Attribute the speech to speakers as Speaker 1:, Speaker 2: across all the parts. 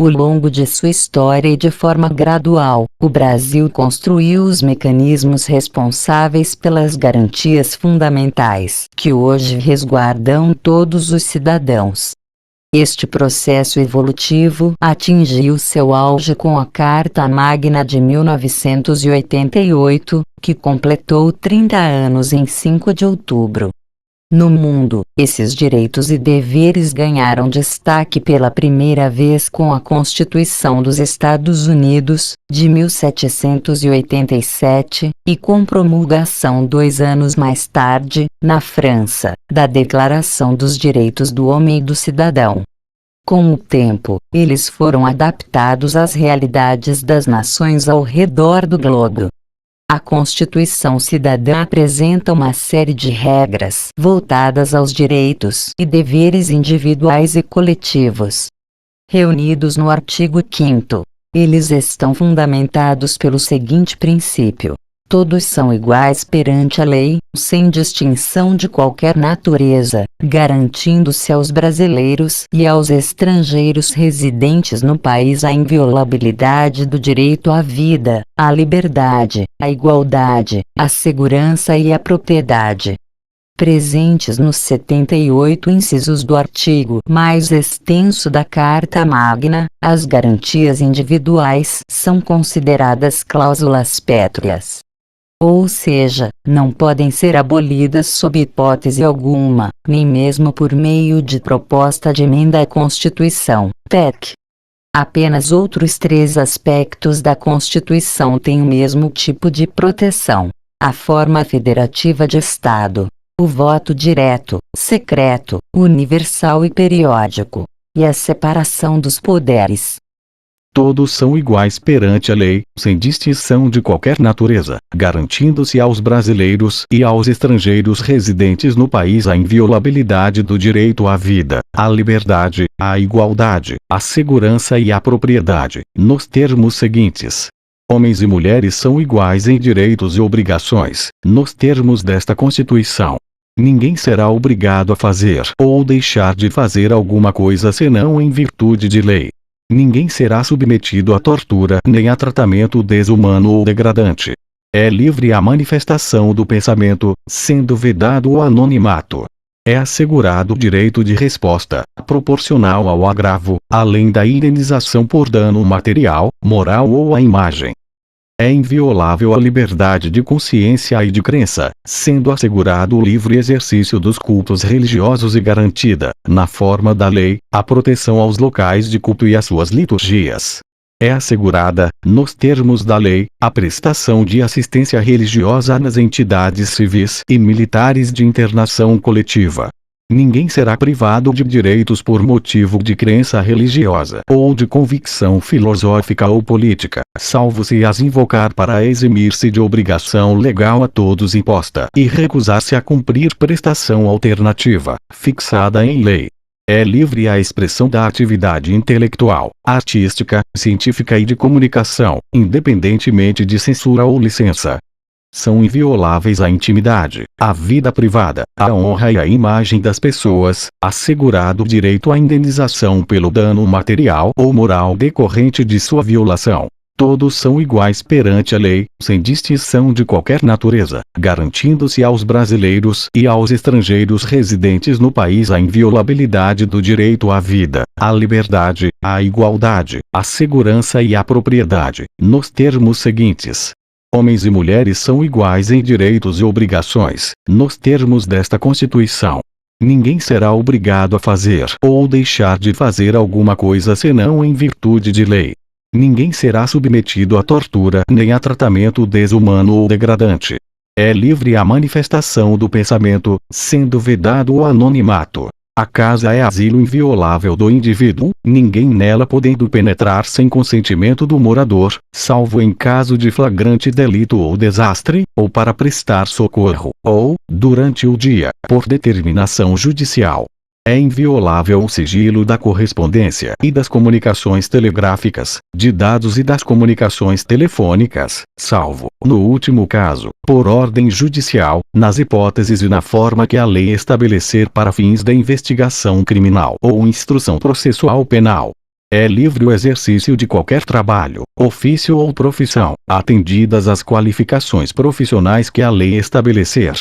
Speaker 1: Ao longo de sua história e de forma gradual, o Brasil construiu os mecanismos responsáveis pelas garantias fundamentais que hoje resguardam todos os cidadãos. Este processo evolutivo atingiu seu auge com a Carta Magna de 1988, que completou 30 anos em 5 de outubro. No mundo, esses direitos e deveres ganharam destaque pela primeira vez com a Constituição dos Estados Unidos, de 1787, e com promulgação 2 anos mais tarde, na França, da Declaração dos Direitos do Homem e do Cidadão. Com o tempo, eles foram adaptados às realidades das nações ao redor do globo. A Constituição Cidadã apresenta uma série de regras voltadas aos direitos e deveres individuais e coletivos. Reunidos no artigo 5º, eles estão fundamentados pelo seguinte princípio: todos são iguais perante a lei, sem distinção de qualquer natureza, garantindo-se aos brasileiros e aos estrangeiros residentes no país a inviolabilidade do direito à vida, à liberdade, à igualdade, à segurança e à propriedade. Presentes nos 78 incisos do artigo mais extenso da Carta Magna, as garantias individuais são consideradas cláusulas pétreas. Ou seja, não podem ser abolidas sob hipótese alguma, nem mesmo por meio de proposta de emenda à Constituição, PEC. Apenas outros 3 aspectos da Constituição têm o mesmo tipo de proteção: a forma federativa de Estado, o voto direto, secreto, universal e periódico, e a separação dos poderes.
Speaker 2: Todos são iguais perante a lei, sem distinção de qualquer natureza, garantindo-se aos brasileiros e aos estrangeiros residentes no país a inviolabilidade do direito à vida, à liberdade, à igualdade, à segurança e à propriedade, nos termos seguintes: homens e mulheres são iguais em direitos e obrigações, nos termos desta Constituição. Ninguém será obrigado a fazer ou deixar de fazer alguma coisa senão em virtude de lei. Ninguém será submetido a tortura nem a tratamento desumano ou degradante. É livre a manifestação do pensamento, sendo vedado o anonimato. É assegurado o direito de resposta, proporcional ao agravo, além da indenização por dano material, moral ou à imagem. É inviolável a liberdade de consciência e de crença, sendo assegurado o livre exercício dos cultos religiosos e garantida, na forma da lei, a proteção aos locais de culto e às suas liturgias. É assegurada, nos termos da lei, a prestação de assistência religiosa nas entidades civis e militares de internação coletiva. Ninguém será privado de direitos por motivo de crença religiosa ou de convicção filosófica ou política, salvo se as invocar para eximir-se de obrigação legal a todos imposta e recusar-se a cumprir prestação alternativa, fixada em lei. É livre a expressão da atividade intelectual, artística, científica e de comunicação, independentemente de censura ou licença. São invioláveis a intimidade, a vida privada, a honra e a imagem das pessoas, assegurado o direito à indenização pelo dano material ou moral decorrente de sua violação. Todos são iguais perante a lei, sem distinção de qualquer natureza, garantindo-se aos brasileiros e aos estrangeiros residentes no país a inviolabilidade do direito à vida, à liberdade, à igualdade, à segurança e à propriedade, nos termos seguintes: homens e mulheres são iguais em direitos e obrigações, nos termos desta Constituição. Ninguém será obrigado a fazer ou deixar de fazer alguma coisa senão em virtude de lei. Ninguém será submetido a tortura nem a tratamento desumano ou degradante. É livre a manifestação do pensamento, sendo vedado o anonimato. A casa é asilo inviolável do indivíduo, ninguém nela podendo penetrar sem consentimento do morador, salvo em caso de flagrante delito ou desastre, ou para prestar socorro, ou, durante o dia, por determinação judicial. É inviolável o sigilo da correspondência e das comunicações telegráficas, de dados e das comunicações telefônicas, salvo, no último caso, por ordem judicial, nas hipóteses e na forma que a lei estabelecer para fins da investigação criminal ou instrução processual penal. É livre o exercício de qualquer trabalho, ofício ou profissão, atendidas as qualificações profissionais que a lei estabelecer.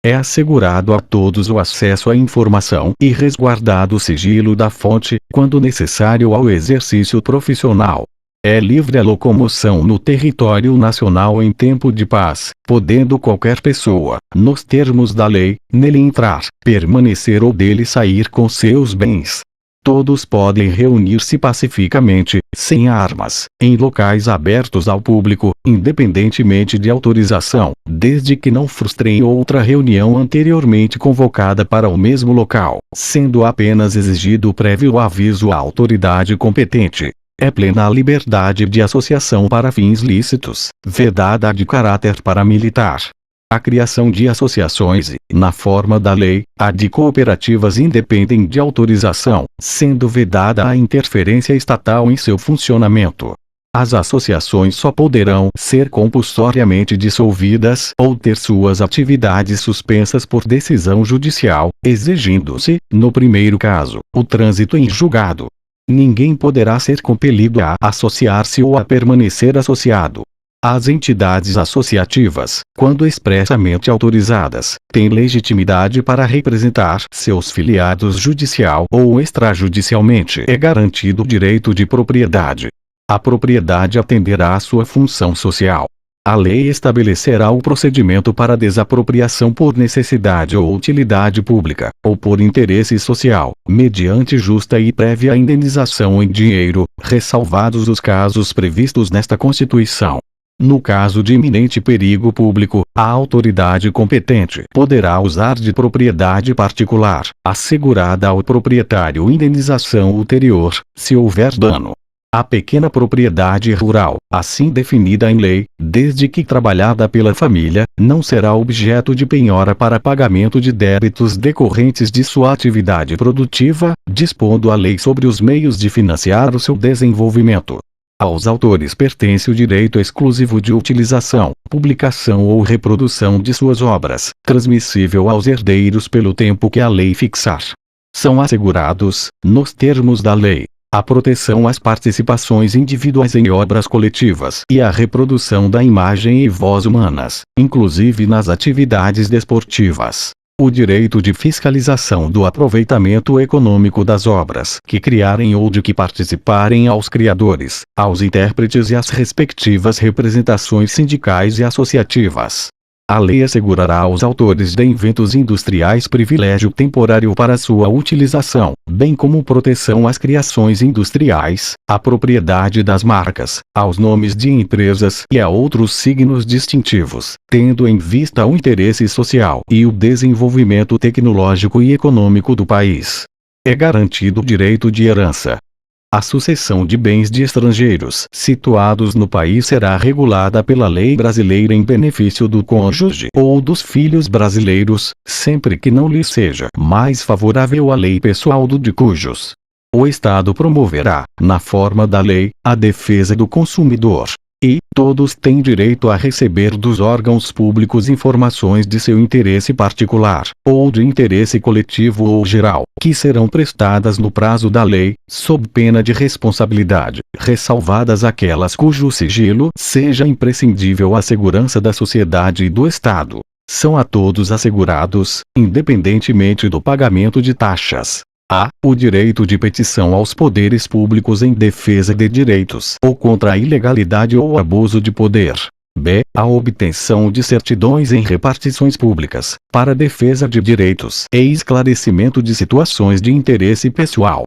Speaker 2: É assegurado a todos o acesso à informação e resguardado o sigilo da fonte, quando necessário ao exercício profissional. É livre a locomoção no território nacional em tempo de paz, podendo qualquer pessoa, nos termos da lei, nele entrar, permanecer ou dele sair com seus bens. Todos podem reunir-se pacificamente, sem armas, em locais abertos ao público, independentemente de autorização, desde que não frustrem outra reunião anteriormente convocada para o mesmo local, sendo apenas exigido prévio aviso à autoridade competente. É plena a liberdade de associação para fins lícitos, vedada a de caráter paramilitar. A criação de associações e, na forma da lei, a de cooperativas independem de autorização, sendo vedada a interferência estatal em seu funcionamento. As associações só poderão ser compulsoriamente dissolvidas ou ter suas atividades suspensas por decisão judicial, exigindo-se, no primeiro caso, o trânsito em julgado. Ninguém poderá ser compelido a associar-se ou a permanecer associado. As entidades associativas, quando expressamente autorizadas, têm legitimidade para representar seus filiados judicial ou extrajudicialmente. É garantido o direito de propriedade. A propriedade atenderá à sua função social. A lei estabelecerá o procedimento para desapropriação por necessidade ou utilidade pública, ou por interesse social, mediante justa e prévia indenização em dinheiro, ressalvados os casos previstos nesta Constituição. No caso de iminente perigo público, a autoridade competente poderá usar de propriedade particular, assegurada ao proprietário indenização ulterior, se houver dano. A pequena propriedade rural, assim definida em lei, desde que trabalhada pela família, não será objeto de penhora para pagamento de débitos decorrentes de sua atividade produtiva, dispondo a lei sobre os meios de financiar o seu desenvolvimento. Aos autores pertence o direito exclusivo de utilização, publicação ou reprodução de suas obras, transmissível aos herdeiros pelo tempo que a lei fixar. São assegurados, nos termos da lei, a proteção às participações individuais em obras coletivas e a reprodução da imagem e voz humanas, inclusive nas atividades desportivas. O direito de fiscalização do aproveitamento econômico das obras que criarem ou de que participarem aos criadores, aos intérpretes e às respectivas representações sindicais e associativas. A lei assegurará aos autores de inventos industriais privilégio temporário para sua utilização, bem como proteção às criações industriais, à propriedade das marcas, aos nomes de empresas e a outros signos distintivos, tendo em vista o interesse social e o desenvolvimento tecnológico e econômico do país. É garantido o direito de herança. A sucessão de bens de estrangeiros situados no país será regulada pela lei brasileira em benefício do cônjuge ou dos filhos brasileiros, sempre que não lhe seja mais favorável a lei pessoal do de cujos. O Estado promoverá, na forma da lei, a defesa do consumidor. E todos têm direito a receber dos órgãos públicos informações de seu interesse particular, ou de interesse coletivo ou geral, que serão prestadas no prazo da lei, sob pena de responsabilidade, ressalvadas aquelas cujo sigilo seja imprescindível à segurança da sociedade e do Estado. São a todos assegurados, independentemente do pagamento de taxas. A. O direito de petição aos poderes públicos em defesa de direitos ou contra a ilegalidade ou abuso de poder. B. A obtenção de certidões em repartições públicas, para defesa de direitos e esclarecimento de situações de interesse pessoal.